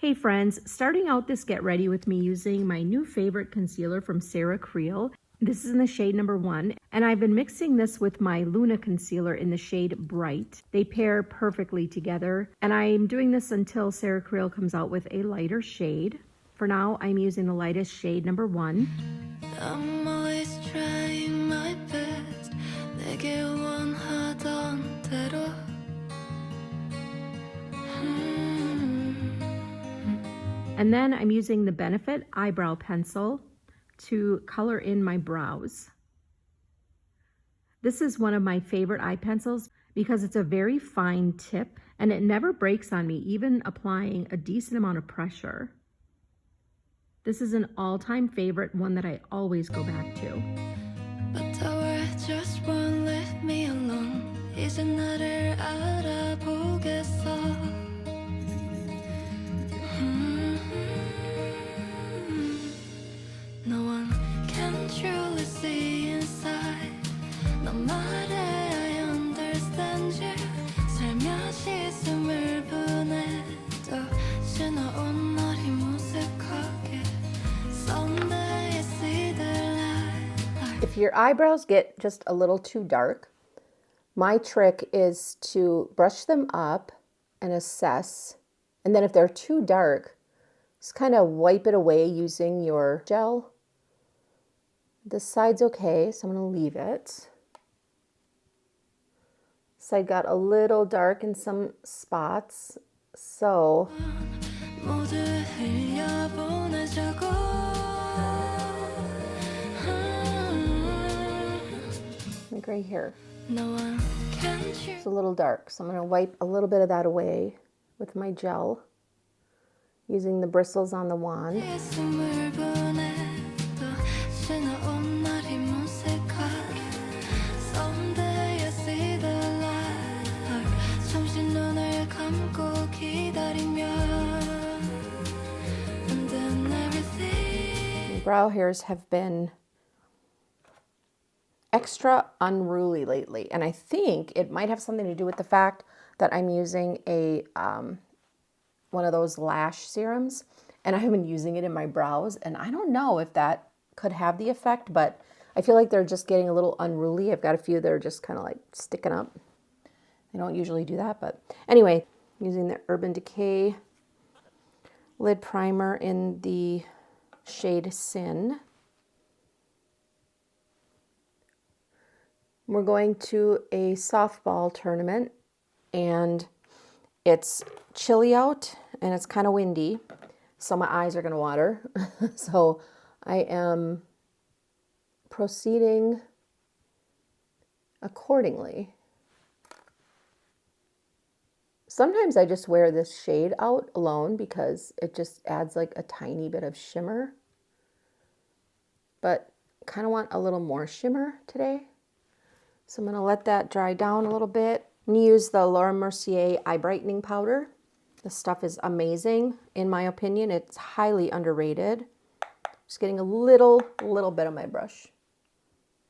Hey friends, starting out this get ready with me using my new favorite concealer from Creal. This is in the shade number 1, and I've been mixing this with my Luna concealer in the shade Bright. They pair perfectly together, and I'm doing this until Creal comes out with a lighter shade. For now, I'm using the lightest shade number 1. I'm always trying my best. 내게 원하던 대로. And then I'm using the Benefit eyebrow pencil to color in my brows. This is one of my favorite eye pencils because it's a very fine tip and it never breaks on me, even applying a decent amount of pressure. This is an all-time favorite, one that I always go back to. But the world just won't leave me alone. 이제 나를 알아보겠어. No one can truly see inside. 너 말해 I understand you. 살며시 숨을 보내도 지나온 날이 무색하게. Someday I see the light. If your eyebrows get just a little too dark, my trick is to brush them up and assess. And then if they're too dark, just kind of wipe it away using your gel. This side's okay, so I'm going to leave it. This side got a little dark in some spots, so like right here. It's a little dark, so I'm going to wipe a little bit of that away with my gel using the bristles on the wand. Brow hairs have been extra unruly lately, and I think it might have something to do with the fact that I'm using a one of those lash serums, and I have been using it in my brows, and I don't know if that could have the effect, but I feel like they're just getting a little unruly. I've got a few that are just kind of like sticking up. I don't usually do that, but anyway, using the Urban Decay lid primer in the shade Sin. We're going to a softball tournament, and it's chilly out and it's kind of windy, so my eyes are going to water. So I am proceeding accordingly. Sometimes I just wear this shade out alone because it just adds like a tiny bit of shimmer, but kind of want a little more shimmer today. So I'm going to let that dry down a little bit. I'm going to use the Laura Mercier eye brightening powder. This stuff is amazing. In my opinion, it's highly underrated. Just getting a little bit of my brush.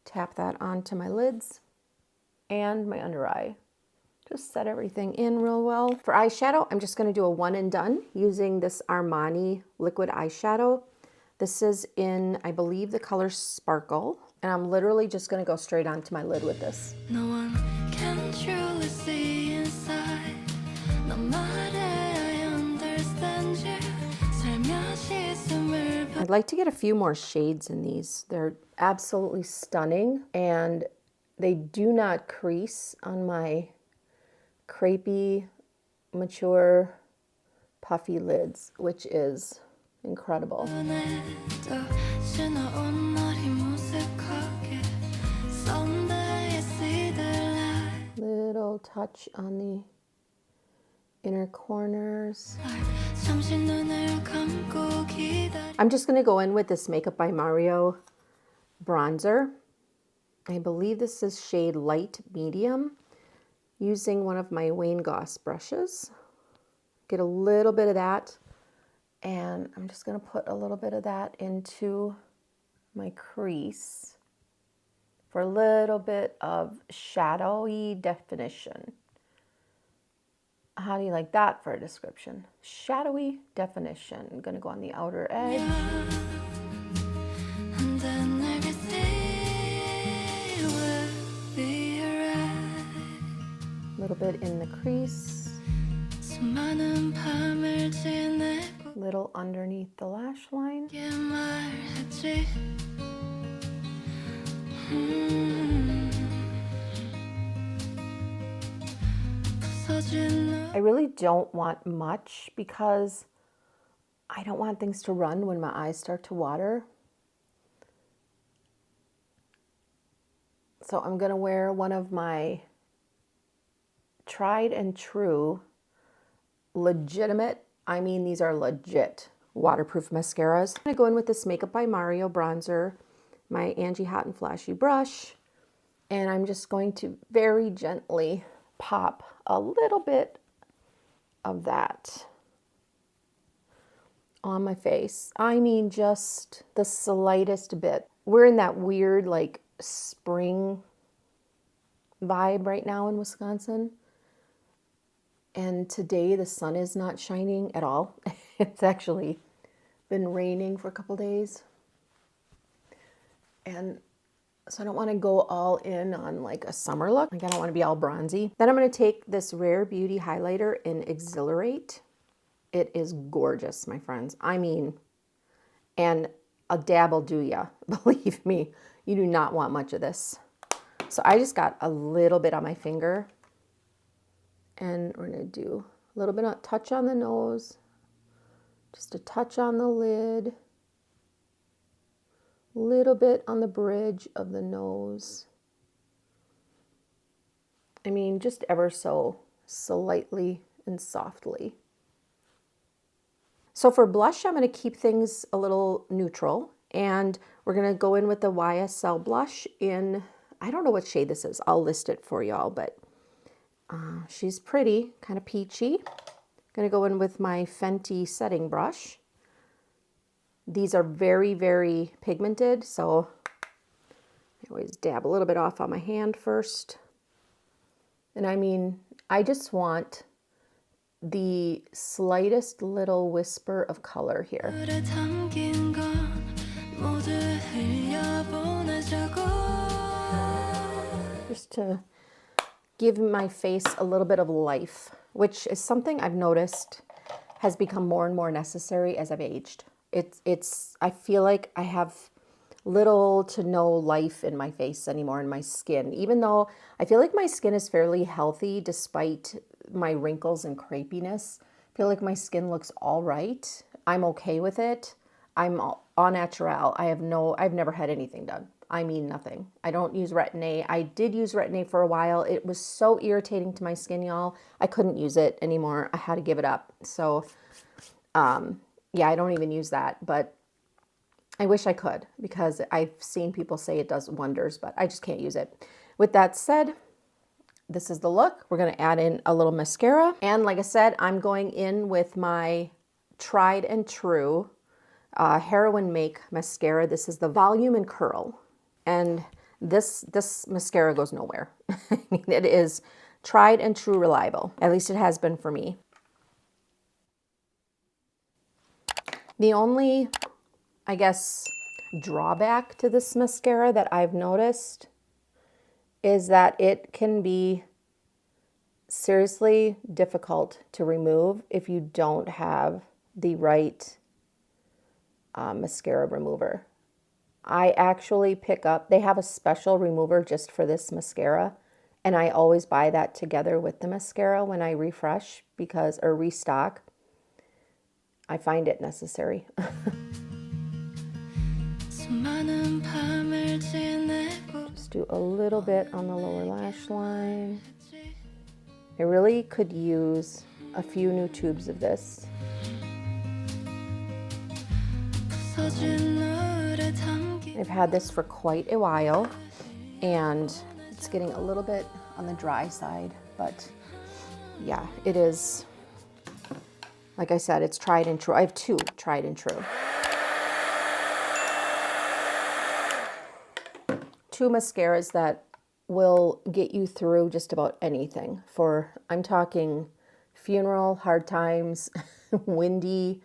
Tap that onto my lids and my under eye. Just set everything in real well. For eyeshadow, I'm just going to do a one and done using this Armani liquid eyeshadow. This is in, I believe, the color Sparkle. And I'm literally just going to go straight onto my lid with this. No one can truly see inside. 너 말해 I understand you. 살며시 숨을 I'd like to get a few more shades in these. They're absolutely stunning, and they do not crease on my crepey, mature, puffy lids, which is incredible. Little touch on the inner corners. I'm just going to go in with this Makeup by Mario bronzer. I believe this is shade Light Medium, using one of my Wayne Goss brushes. Get a little bit of that, and I'm just going to put a little bit of that into my crease for a little bit of shadowy definition. How do you like that for a description? Shadowy definition. I'm gonna go on the outer edge. And then everything will be alright. A little bit in the crease. 수많은 밤을 지내고 Little underneath the lash line. 말했지. I really don't want much because I don't want things to run when my eyes start to water. So I'm gonna wear one of my tried and true, legitimate, I mean these are legit waterproof mascaras. I'm gonna go in with this Makeup by Mario bronzer, my Angie Hot and Flashy brush, and I'm just going to very gently pop a little bit of that on my face. I mean just the slightest bit. We're in that weird like spring vibe right now in Wisconsin. And today the sun is not shining at all. It's actually been raining for a couple days. And so I don't want to go all in on like a summer look. Like I don't want to be all bronzy. Then I'm going to take this Rare Beauty highlighter in Exhilarate. It is gorgeous, my friends. I mean, and a dab will do ya. Believe me, you do not want much of this. So I just got a little bit on my finger. And we're going to do a little bit of touch on the nose. Just a touch on the lid. Little bit on the bridge of the nose. I mean, just ever so slightly and softly. So for blush, I'm going to keep things a little neutral. And we're going to go in with the YSL blush in, I don't know what shade this is. I'll list it for y'all, but she's pretty, kind of peachy. Going to go in with my Fenty setting brush. These are very, very pigmented, so I always dab a little bit off on my hand first. And I mean, I just want the slightest little whisper of color here. Just to give my face a little bit of life, which is something I've noticed has become more and more necessary as I've aged. I feel like I have little to no life in my face anymore, in my skin, even though I feel like my skin is fairly healthy despite my wrinkles and crepiness. I feel like my skin looks all right. I'm okay with it. I'm au naturel. I've never had anything done. I mean nothing. I don't use Retin-A. I did use Retin-A for a while. It was so irritating to my skin, y'all. I couldn't use it anymore. I had to give it up. So, yeah, I don't even use that, but I wish I could because I've seen people say it does wonders, but I just can't use it. With that said, this is the look. We're going to add in a little mascara. And like I said, I'm going in with my tried and true Heroin Make mascara. This is the Volume and Curl. And this mascara goes nowhere. I mean, it is tried and true reliable. At least it has been for me. The only, I guess, drawback to this mascara that I've noticed is that it can be seriously difficult to remove if you don't have the right mascara remover. I actually pick up, they have a special remover just for this mascara, and I always buy that together with the mascara when I refresh or restock. I find it necessary. Just do a little bit on the lower lash line. I really could use a few new tubes of this. I've had this for quite a while, and it's getting a little bit on the dry side, but yeah, it is, like I said, it's tried and true. I have two tried and true. Two mascaras that will get you through just about anything for, I'm talking funeral, hard times, windy,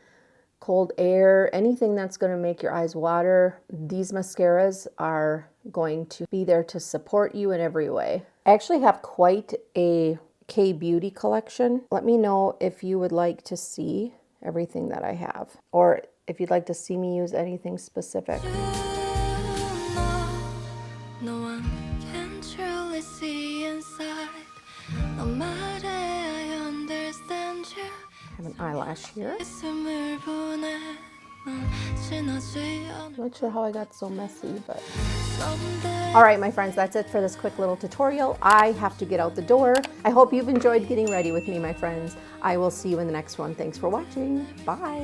cold air, anything that's going to make your eyes water, these mascaras are going to be there to support you in every way. I actually have quite a K-beauty collection. Let me know if you would like to see everything that I have, or if you'd like to see me use anything specific. No one can truly see inside. No matter I understand you. I have an eyelash here. 있음을 보내. Not sure how I got so messy, but all right, my friends, that's it for this quick little tutorial. I have to get out the door. I hope you've enjoyed getting ready with me, my friends. I will see you in the next one. Thanks for watching. Bye.